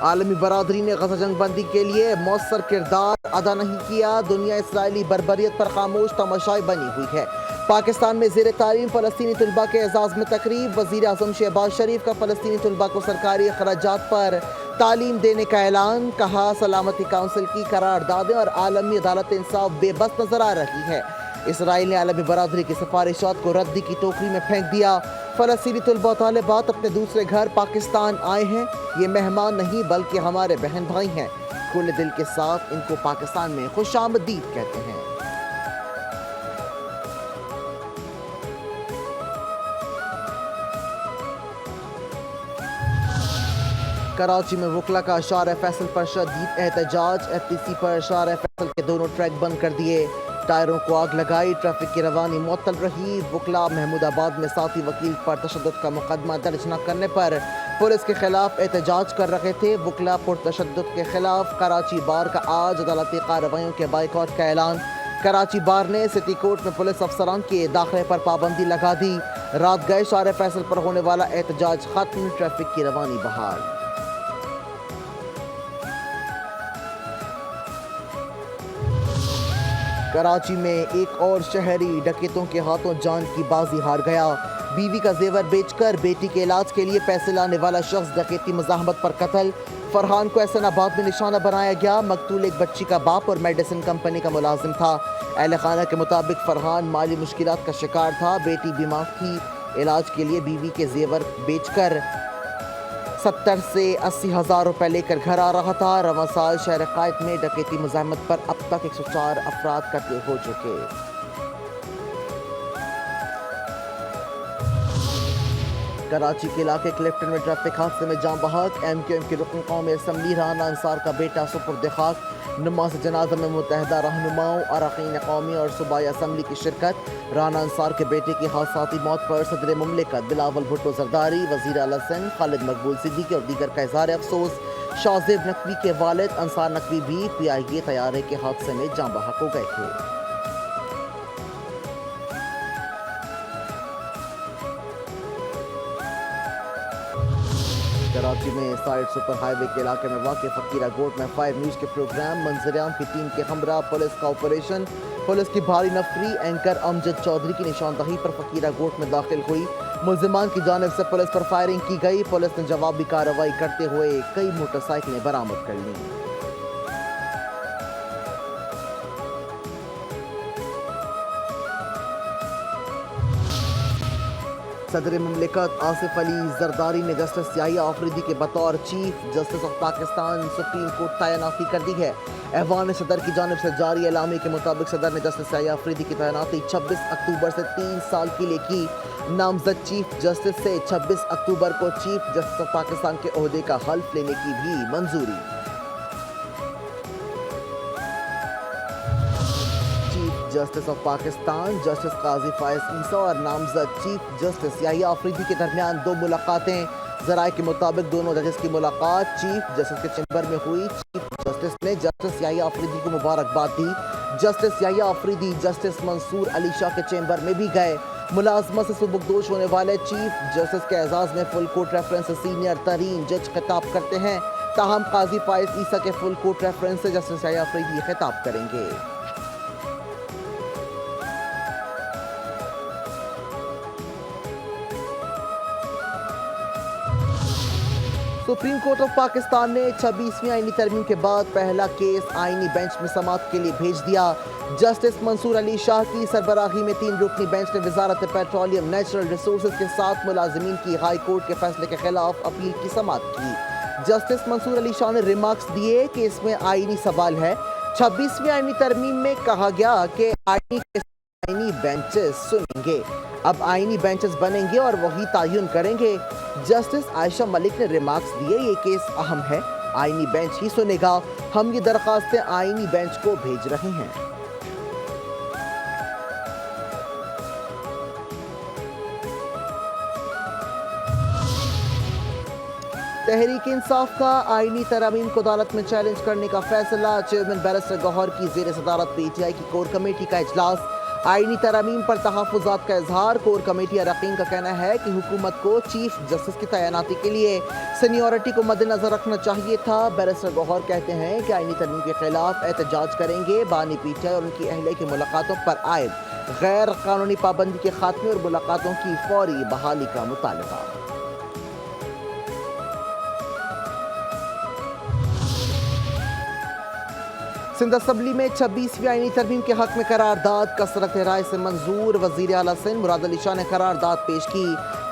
عالمی برادری نے غزہ جنگ بندی کے لیے مؤثر کردار ادا نہیں کیا، دنیا اسرائیلی بربریت پر خاموش تماشائی بنی ہوئی ہے۔ پاکستان میں زیر تعلیم فلسطینی طلباء کے اعزاز میں تقریب، وزیر اعظم شہباز شریف کا فلسطینی طلباء کو سرکاری اخراجات پر تعلیم دینے کا اعلان، کہا سلامتی کونسل کی قراردادیں اور عالمی عدالت انصاف بے بس نظر آ رہی ہے۔ اسرائیل نے عالمی برادری کی سفارشات کو ردی کی ٹوکری میں پھینک دیا، فلسطینی طلباء طالبات اپنے دوسرے گھر پاکستان آئے ہیں، یہ مہمان نہیں بلکہ ہمارے بہن بھائی ہیں، کھلے دل کے ساتھ ان کو پاکستان میں خوش آمدید کہتے ہیں۔ کراچی میں وکلا کا اشارہ فیصل پر شدید احتجاج، ایف ٹی سی پر اشارہ فیصل کے دونوں ٹریک بند کر دیے، ٹائروں کو آگ لگائی، ٹریفک کی روانی معطل رہی۔ وکلا محمود آباد میں ساتھی وکیل پر تشدد کا مقدمہ درج نہ کرنے پر پولیس کے خلاف احتجاج کر رہے تھے۔ وکلا پرتشدد کے خلاف کراچی بار کا آج عدالتی کارروائیوں کے بائیکاٹ کا اعلان، کراچی بار نے سٹی کورٹ میں پولیس افسران کے داخلے پر پابندی لگا دی، رات گئے اشارہ فیصل پر ہونے والا احتجاج ختم، ٹریفک کی روانی بحال۔ کراچی میں ایک اور شہری ڈکیتوں کے ہاتھوں جان کی بازی ہار گیا، بیوی کا زیور بیچ کر بیٹی کے علاج کے لیے پیسے لانے والا شخص ڈکیتی مزاحمت پر قتل، فرحان کو احسن آباد میں نشانہ بنایا گیا، مقتول ایک بچی کا باپ اور میڈیسن کمپنی کا ملازم تھا، اہل خانہ کے مطابق فرحان مالی مشکلات کا شکار تھا، بیٹی بیمار تھی، علاج کے لیے بیوی کے زیور بیچ کر 70 سے 80 ہزار روپے لے کر گھر آ رہا تھا۔ رواں سال شہر قائد میں ڈکیتی مزاحمت پر اب تک 104 افراد قتل ہو چکے۔ کراچی کے علاقے کلفٹن میں ٹریفک حادثے میں جاں بحق، ایم کیو ایم کے رکن قومی اسمبلی رانا انصار کا بیٹا سپرد خاک، نماز جنازہ میں متحدہ رہنماؤں، اراکین قومی اور صوبائی اسمبلی کی شرکت۔ رانا انصار کے بیٹے کی حادثاتی موت پر صدر مملکت بلاول بھٹو زرداری، وزیر اعلیٰ سندھ خالد مقبول صدیقی اور دیگر کا اظہار افسوس۔ شاہزیب نقوی کے والد انصار نقوی بھی PIA طیارے کے حادثے میں جاں بحق ہو گئے تھے۔ کراچی میں سائٹ سپر ہائی وے کے علاقے میں واقع فقیرہ گوٹ میں 5 نیوز کے پروگرام منظریام کی ٹیم کے ہمراہ پولیس کا آپریشن، پولیس کی بھاری نفری اینکر امجد چودھری کی نشاندہی پر فقیرہ گوٹ میں داخل ہوئی، ملزمان کی جانب سے پولیس پر فائرنگ کی گئی، پولیس نے جوابی کارروائی کرتے ہوئے کئی موٹر سائیکلیں برآمد کر لیں۔ صدر مملکت آصف علی زرداری نے جسٹس یحییٰ آفریدی کے بطور chief justice of Pakistan supreme court تعیناتی کر دی ہے۔ ایوان صدر کی جانب سے جاری اعلامیے کے مطابق صدر نے جسٹس یحییٰ آفریدی کی تعیناتی 26 اکتوبر سے 3 سال کے لیے کی، نامزد چیف جسٹس سے 26 اکتوبر کو چیف جسٹس آف پاکستان کے عہدے کا حلف لینے کی بھی منظوری۔ جسٹس آف پاکستان جسٹس قاضی فائز عیسیٰ اور نامزد چیف جسٹس یحییٰ آفریدی کے درمیان 2 ملاقاتیں، ذرائع کے مطابق دونوں ججز کی ملاقات چیف جسٹس کے چیمبر میں ہوئی، چیف جسٹس نے جسٹس یحییٰ آفریدی کو مبارکباد دی، جسٹس یحییٰ آفریدی جسٹس منصور علی شاہ کے چیمبر میں بھی گئے، ملازمت سے سبکدوش ہونے والے چیف جسٹس کے اعزاز میں فل کورٹ ریفرنس سے سینئر ترین جج خطاب کرتے ہیں، تاہم قاضی فائز عیسیٰ کے فل کورٹ ریفرنس سے جسٹس یحییٰ آفریدی خطاب کریں گے۔ سپریم کورٹ آف پاکستان نے 26ویں آئینی ترمیم کے بعد پہلا کیس آئینی بینچ میں سماعت کے لیے بھیج دیا۔ جسٹس منصور علی شاہ کی سربراہی میں 3 رکنی بینچ نے وزارت پیٹرولیم نیچرل ریسورسز کے 7 ملازمین کی ہائی کورٹ کے فیصلے کے خلاف اپیل کی سماعت کی۔ جسٹس منصور علی شاہ نے ریمارکس دیے کہ اس میں آئینی سوال ہے۔ 26ویں آئینی ترمیم میں کہا گیا کہ آئینی بینچز سنیں گے، اب آئینی بینچز بنیں گے اور وہی تعین کریں گے۔ جسٹس عائشہ ملک نے ریمارکس دیے، یہ کیس اہم ہے، آئینی بینچ ہی سنے گا، ہم یہ درخواستیں آئینی بینچ کو بھیج رہے ہیں۔ تحریک انصاف کا آئینی ترامیم کو عدالت میں چیلنج کرنے کا فیصلہ، چیئرمین بیرسٹر گوہر کی زیر صدارت PTI کی کور کمیٹی کا اجلاس، آئینی ترامیم پر تحفظات کا اظہار، کور کمیٹی اراکین کا کہنا ہے کہ حکومت کو چیف جسٹس کی تعیناتی کے لیے سینیورٹی کو مد نظر رکھنا چاہیے تھا۔ بیرسٹر گوہر کہتے ہیں کہ آئینی ترمیم کے خلاف احتجاج کریں گے۔ بانی پی ٹی آئی اور ان کی اہلیہ کی ملاقاتوں پر عائد غیر قانونی پابندی کے خاتمے اور ملاقاتوں کی فوری بحالی کا مطالبہ۔ سندھ اسمبلی میں 26ویں آئینی ترمیم کے حق میں قرارداد کثرت رائے سے منظور۔ وزیر اعلیٰ سندھ مراد علی شاہ نے قرارداد پیش کی۔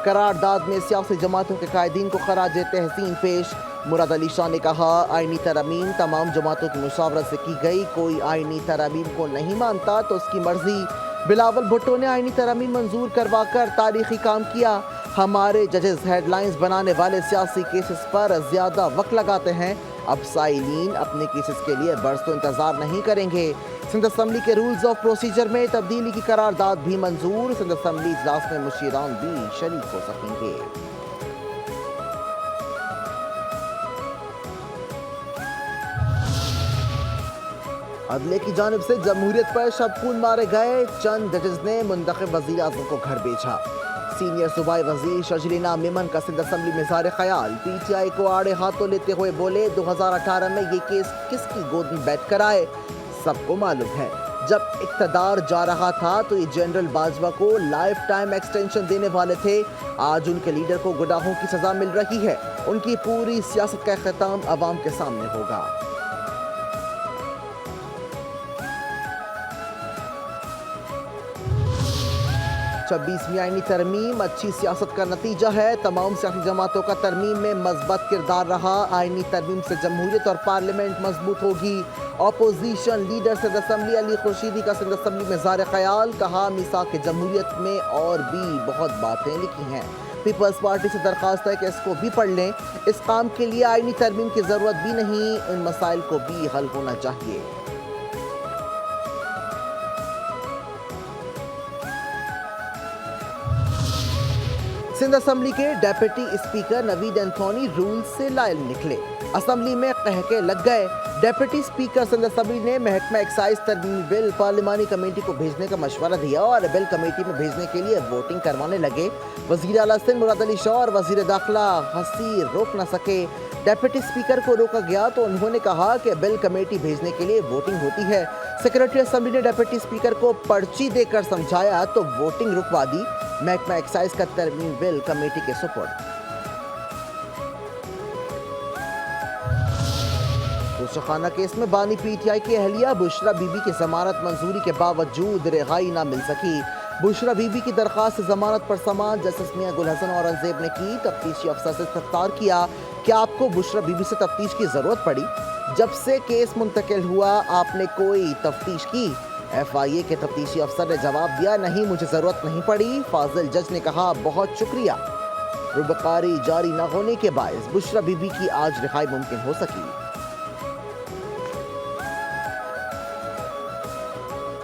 قرارداد میں سیاسی جماعتوں کے قائدین کو خراج تحسین پیش۔ مراد علی شاہ نے کہا آئینی ترامیم تمام جماعتوں کی مشاورت سے کی گئی، کوئی آئینی ترامیم کو نہیں مانتا تو اس کی مرضی۔ بلاول بھٹو نے آئینی ترامیم منظور کروا کر تاریخی کام کیا۔ ہمارے ججز ہیڈ لائنز بنانے والے سیاسی کیسز پر زیادہ وقت لگاتے ہیں، اب سائلین اپنے کیسز کے لیے برسوں انتظار نہیں کریں گے۔ سندھ اسمبلی کے رولز آف پروسیجر میں تبدیلی کی قرارداد بھی منظور، سندھ اسمبلی اجلاس میں مشیران بھی شریک ہو سکیں گے۔ عدلیہ کی جانب سے جمہوریت پر شب خون مارے گئے چند ججز نے منتخب وزیر اعظم کو گھر بھیجا۔ سینئر صوبائی وزیر شجرینا میمن کا سندھ اسمبلی میں اظہار خیال، پی ٹی آئی کو آڑے ہاتھوں لیتے ہوئے بولے 2018 میں یہ کیس کس کی گود میں بیٹھ کر آئے، سب کو معلوم ہے۔ جب اقتدار جا رہا تھا تو یہ جنرل باجوہ کو لائف ٹائم ایکسٹینشن دینے والے تھے، آج ان کے لیڈر کو گناہوں کی سزا مل رہی ہے، ان کی پوری سیاست کا اختتام عوام کے سامنے ہوگا۔ چھبیسویں آئینی ترمیم اچھی سیاست کا نتیجہ ہے، تمام سیاسی جماعتوں کا ترمیم میں مثبت کردار رہا، آئینی ترمیم سے جمہوریت اور پارلیمنٹ مضبوط ہوگی۔ اپوزیشن لیڈر سندھ اسمبلی علی خورشیدی کا سندھ اسمبلی میں اظہار خیال، کہا میثاق جمہوریت میں اور بھی بہت باتیں لکھی ہیں، پیپلز پارٹی سے درخواست ہے کہ اس کو بھی پڑھ لیں، اس کام کے لیے آئینی ترمیم کی ضرورت بھی نہیں، ان مسائل کو بھی حل ہونا چاہیے۔ سندھ اسمبلی کے ڈیپٹی اسپیکر نوید اینتھونی رول سے لائل نکلے، اسمبلی میں قہقہے لگ گئے۔ ڈیپٹی اسپیکر سندھ اسمبلی نے محکمہ ایکسائز ترمیمی بل پارلیمانی کمیٹی کو بھیجنے کا مشورہ دیا اور بل کمیٹی میں بھیجنے کے لیے ووٹنگ کروانے لگے۔ وزیر اعلیٰ سندھ مراد علی شاہ اور وزیر داخلہ ہنسی روک نہ سکے۔ ڈیپٹی اسپیکر کو روکا گیا تو انہوں نے کہا کہ بل کمیٹی بھیجنے کے لیے ووٹنگ ہوتی ہے۔ سیکریٹری اسمبلی نے ڈیپٹی اسپیکر کو پرچی دے کر سمجھایا تو ووٹنگ رکوا دی۔ محکمہ ایکسائز کا ترمیم بل کمیٹی کے سپرد۔ دوشخانہ کیس میں بانی پی ٹی آئی کی اہلیہ بشرا بی بی کی ضمانت منظوری کے باوجود رہائی نہ مل سکی۔ بشرا بی بی کی درخواست ضمانت پر سماعت جسٹس میاں گل حسن اورنگزیب نے کی، تفتیشی افسر سے استفسار کیا کہ آپ کو بشرا بی بی سے تفتیش کی ضرورت پڑی؟ جب سے کیس منتقل ہوا آپ نے کوئی تفتیش کی؟ ایف آئی اے کے تفتیشی افسر نے جواب دیا نہیں، مجھے ضرورت نہیں پڑی۔ فاضل جج نے کہا بہت شکریہ، ربکاری جاری نہ ہونے کے باعث بشرا بی بی کی آج رہائی ممکن ہو سکی۔